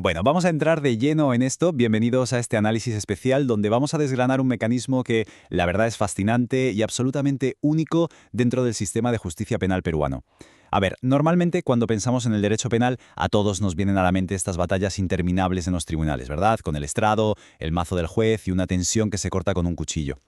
Bueno, vamos a entrar de lleno en esto. Bienvenidos a este análisis especial donde vamos a desgranar un mecanismo que la verdad es fascinante y absolutamente único dentro del sistema de justicia penal peruano. A ver, normalmente cuando pensamos en el derecho penal, a todos nos vienen a la mente estas batallas interminables en los tribunales, ¿verdad? Con el estrado, el mazo del juez y una tensión que se corta con un cuchillo.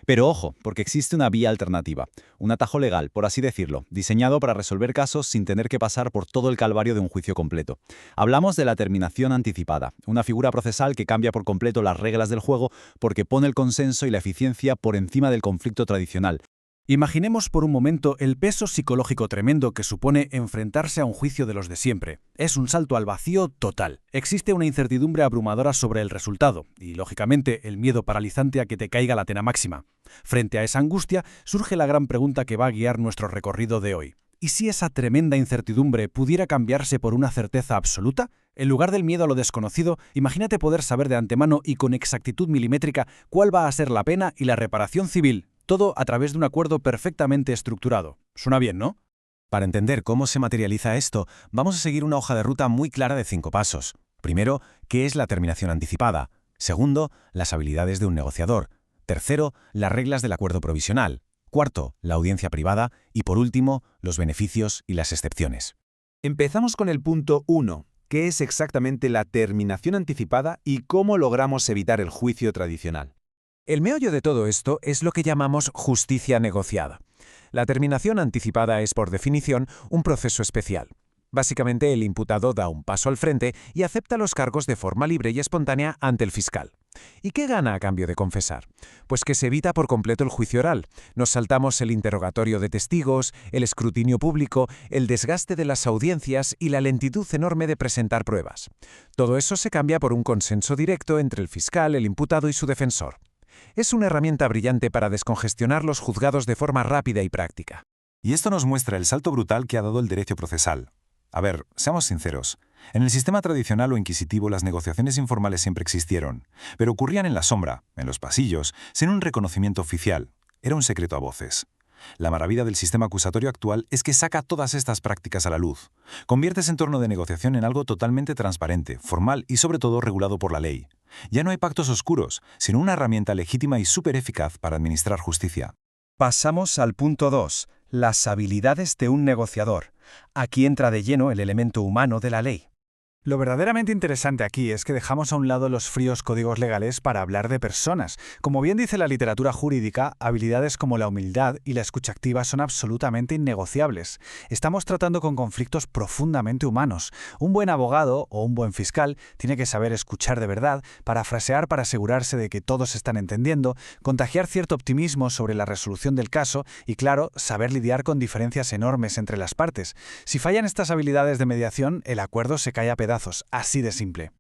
Pero ojo, porque existe una vía alternativa, un atajo legal, por así decirlo, diseñado para resolver casos sin tener que pasar por todo el calvario de un juicio completo. Hablamos de la terminación anticipada, una figura procesal que cambia por completo las reglas del juego porque pone el consenso y la eficiencia por encima del conflicto tradicional. Imaginemos por un momento el peso psicológico tremendo que supone enfrentarse a un juicio de los de siempre. Es un salto al vacío total. Existe una incertidumbre abrumadora sobre el resultado y, lógicamente, el miedo paralizante a que te caiga la pena máxima. Frente a esa angustia, surge la gran pregunta que va a guiar nuestro recorrido de hoy. ¿Y si esa tremenda incertidumbre pudiera cambiarse por una certeza absoluta? En lugar del miedo a lo desconocido, imagínate poder saber de antemano y con exactitud milimétrica cuál va a ser la pena y la reparación civil. Todo a través de un acuerdo perfectamente estructurado. Suena bien, ¿no? Para entender cómo se materializa esto, vamos a seguir una hoja de ruta muy clara de 5 pasos. Primero, ¿qué es la terminación anticipada? Segundo, las habilidades de un negociador. Tercero, las reglas del acuerdo provisional. Cuarto, la audiencia privada. Y por último, los beneficios y las excepciones. Empezamos con el punto 1, ¿qué es exactamente la terminación anticipada y cómo logramos evitar el juicio tradicional? El meollo de todo esto es lo que llamamos justicia negociada. La terminación anticipada es, por definición, un proceso especial. Básicamente, el imputado da un paso al frente y acepta los cargos de forma libre y espontánea ante el fiscal. ¿Y qué gana a cambio de confesar? Pues que se evita por completo el juicio oral. Nos saltamos el interrogatorio de testigos, el escrutinio público, el desgaste de las audiencias y la lentitud enorme de presentar pruebas. Todo eso se cambia por un consenso directo entre el fiscal, el imputado y su defensor. Es una herramienta brillante para descongestionar los juzgados de forma rápida y práctica. Y esto nos muestra el salto brutal que ha dado el derecho procesal. A ver, seamos sinceros. En el sistema tradicional o inquisitivo las negociaciones informales siempre existieron, pero ocurrían en la sombra, en los pasillos, sin un reconocimiento oficial. Era un secreto a voces. La maravilla del sistema acusatorio actual es que saca todas estas prácticas a la luz. Convierte ese entorno de negociación en algo totalmente transparente, formal y sobre todo regulado por la ley. Ya no hay pactos oscuros, sino una herramienta legítima y súper eficaz para administrar justicia. Pasamos al punto 2, las habilidades de un negociador. Aquí entra de lleno el elemento humano de la ley. Lo verdaderamente interesante aquí es que dejamos a un lado los fríos códigos legales para hablar de personas. Como bien dice la literatura jurídica, habilidades como la humildad y la escucha activa son absolutamente innegociables. Estamos tratando con conflictos profundamente humanos. Un buen abogado o un buen fiscal tiene que saber escuchar de verdad, parafrasear para asegurarse de que todos están entendiendo, contagiar cierto optimismo sobre la resolución del caso y, claro, saber lidiar con diferencias enormes entre las partes. Si fallan estas habilidades de mediación, el acuerdo se cae a pedazos. Así de simple.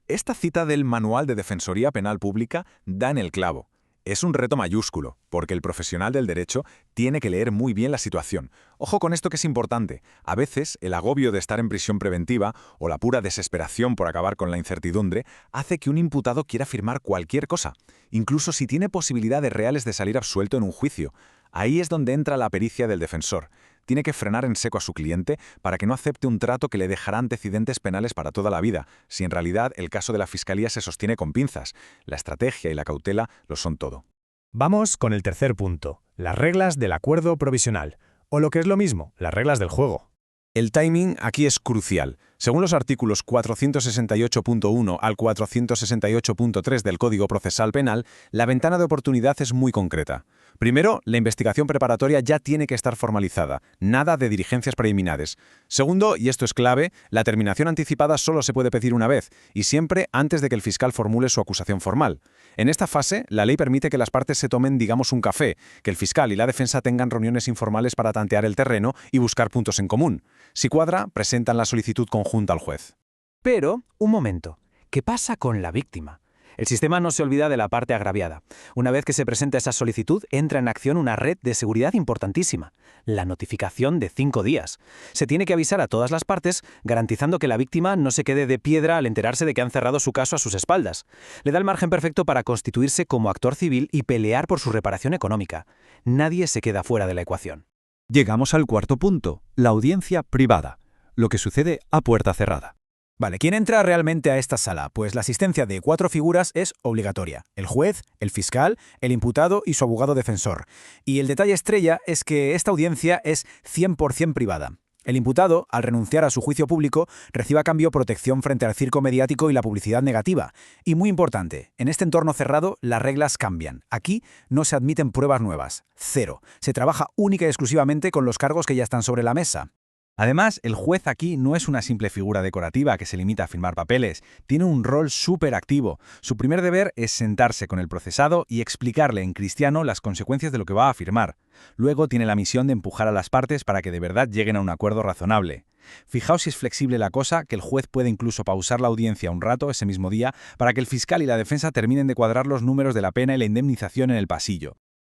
Esta cita del Manual de Defensoría Penal Pública da en el clavo. Es un reto mayúsculo, porque el profesional del derecho tiene que leer muy bien la situación. Ojo con esto que es importante. A veces, el agobio de estar en prisión preventiva o la pura desesperación por acabar con la incertidumbre hace que un imputado quiera firmar cualquier cosa, incluso si tiene posibilidades reales de salir absuelto en un juicio. Ahí es donde entra la pericia del defensor. Tiene que frenar en seco a su cliente para que no acepte un trato que le dejará antecedentes penales para toda la vida, si en realidad el caso de la Fiscalía se sostiene con pinzas. La estrategia y la cautela lo son todo. Vamos con el tercer punto, las reglas del acuerdo provisional, o lo que es lo mismo, las reglas del juego. El timing aquí es crucial. Según los artículos 468.1 al 468.3 del Código Procesal Penal, la ventana de oportunidad es muy concreta. Primero, la investigación preparatoria ya tiene que estar formalizada, nada de diligencias preliminares. Segundo, y esto es clave, la terminación anticipada solo se puede pedir una vez, y siempre antes de que el fiscal formule su acusación formal. En esta fase, la ley permite que las partes se tomen, digamos, un café, que el fiscal y la defensa tengan reuniones informales para tantear el terreno y buscar puntos en común. Si cuadra, presentan la solicitud conjunta al juez. Pero, un momento, ¿qué pasa con la víctima? El sistema no se olvida de la parte agraviada. Una vez que se presenta esa solicitud, entra en acción una red de seguridad importantísima, la notificación de 5 días. Se tiene que avisar a todas las partes, garantizando que la víctima no se quede de piedra al enterarse de que han cerrado su caso a sus espaldas. Le da el margen perfecto para constituirse como actor civil y pelear por su reparación económica. Nadie se queda fuera de la ecuación. Llegamos al cuarto punto, la audiencia privada, lo que sucede a puerta cerrada. Vale, ¿quién entra realmente a esta sala? Pues la asistencia de 4 figuras es obligatoria: el juez, el fiscal, el imputado y su abogado defensor. Y el detalle estrella es que esta audiencia es 100% privada. El imputado, al renunciar a su juicio público, recibe a cambio protección frente al circo mediático y la publicidad negativa. Y muy importante, en este entorno cerrado las reglas cambian. Aquí no se admiten pruebas nuevas. Cero. Se trabaja única y exclusivamente con los cargos que ya están sobre la mesa. Además, el juez aquí no es una simple figura decorativa que se limita a firmar papeles, tiene un rol súper activo. Su primer deber es sentarse con el procesado y explicarle en cristiano las consecuencias de lo que va a afirmar. Luego tiene la misión de empujar a las partes para que de verdad lleguen a un acuerdo razonable. Fijaos si es flexible la cosa, que el juez puede incluso pausar la audiencia un rato ese mismo día para que el fiscal y la defensa terminen de cuadrar los números de la pena y la indemnización en el pasillo.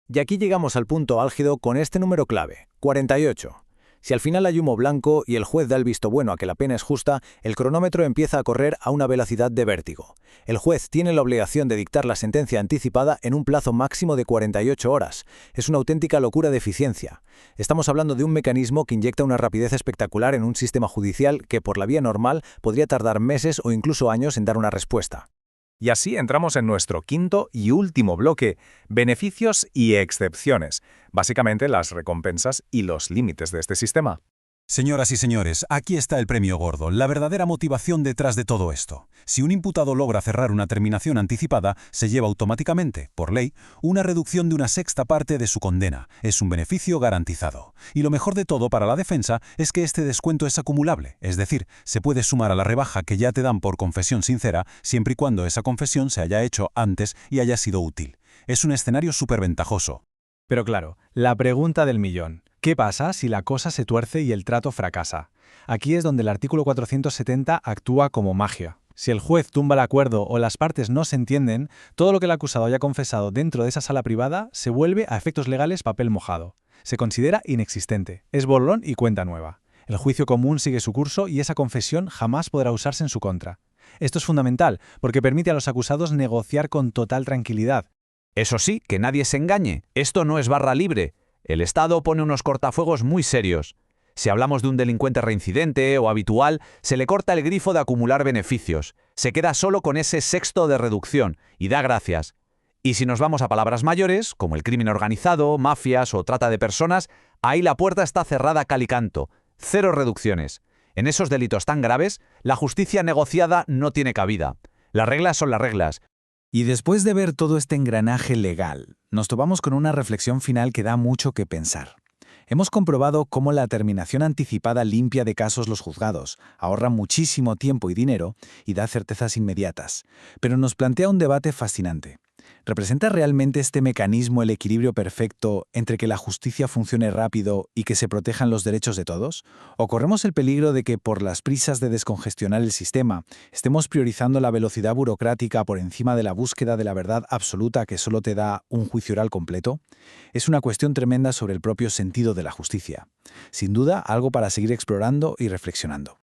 Y aquí llegamos al punto álgido con este número clave, 48. Si al final hay humo blanco y el juez da el visto bueno a que la pena es justa, el cronómetro empieza a correr a una velocidad de vértigo. El juez tiene la obligación de dictar la sentencia anticipada en un plazo máximo de 48 horas. Es una auténtica locura de eficiencia. Estamos hablando de un mecanismo que inyecta una rapidez espectacular en un sistema judicial que por la vía normal podría tardar meses o incluso años en dar una respuesta. Y así entramos en nuestro quinto y último bloque, beneficios y excepciones, básicamente las recompensas y los límites de este sistema. Señoras y señores, aquí está el premio gordo, la verdadera motivación detrás de todo esto. Si un imputado logra cerrar una terminación anticipada, se lleva automáticamente, por ley, una reducción de una sexta parte de su condena. Es un beneficio garantizado. Y lo mejor de todo para la defensa es que este descuento es acumulable, es decir, se puede sumar a la rebaja que ya te dan por confesión sincera, siempre y cuando esa confesión se haya hecho antes y haya sido útil. Es un escenario súper ventajoso. Pero claro, la pregunta del millón. ¿Qué pasa si la cosa se tuerce y el trato fracasa? Aquí es donde el artículo 470 actúa como magia. Si el juez tumba el acuerdo o las partes no se entienden, todo lo que el acusado haya confesado dentro de esa sala privada se vuelve a efectos legales papel mojado. Se considera inexistente. Es borrón y cuenta nueva. El juicio común sigue su curso y esa confesión jamás podrá usarse en su contra. Esto es fundamental porque permite a los acusados negociar con total tranquilidad. Eso sí, que nadie se engañe. Esto no es barra libre. El Estado pone unos cortafuegos muy serios. Si hablamos de un delincuente reincidente o habitual, se le corta el grifo de acumular beneficios. Se queda solo con ese sexto de reducción y da gracias. Y si nos vamos a palabras mayores, como el crimen organizado, mafias o trata de personas, ahí la puerta está cerrada cal y canto. 0 reducciones. En esos delitos tan graves, la justicia negociada no tiene cabida. Las reglas son las reglas. Y después de ver todo este engranaje legal, nos topamos con una reflexión final que da mucho que pensar. Hemos comprobado cómo la terminación anticipada limpia de casos los juzgados, ahorra muchísimo tiempo y dinero y da certezas inmediatas. Pero nos plantea un debate fascinante. ¿Representa realmente este mecanismo el equilibrio perfecto entre que la justicia funcione rápido y que se protejan los derechos de todos? ¿O corremos el peligro de que por las prisas de descongestionar el sistema estemos priorizando la velocidad burocrática por encima de la búsqueda de la verdad absoluta que solo te da un juicio oral completo? Es una cuestión tremenda sobre el propio sentido de la justicia. Sin duda, algo para seguir explorando y reflexionando.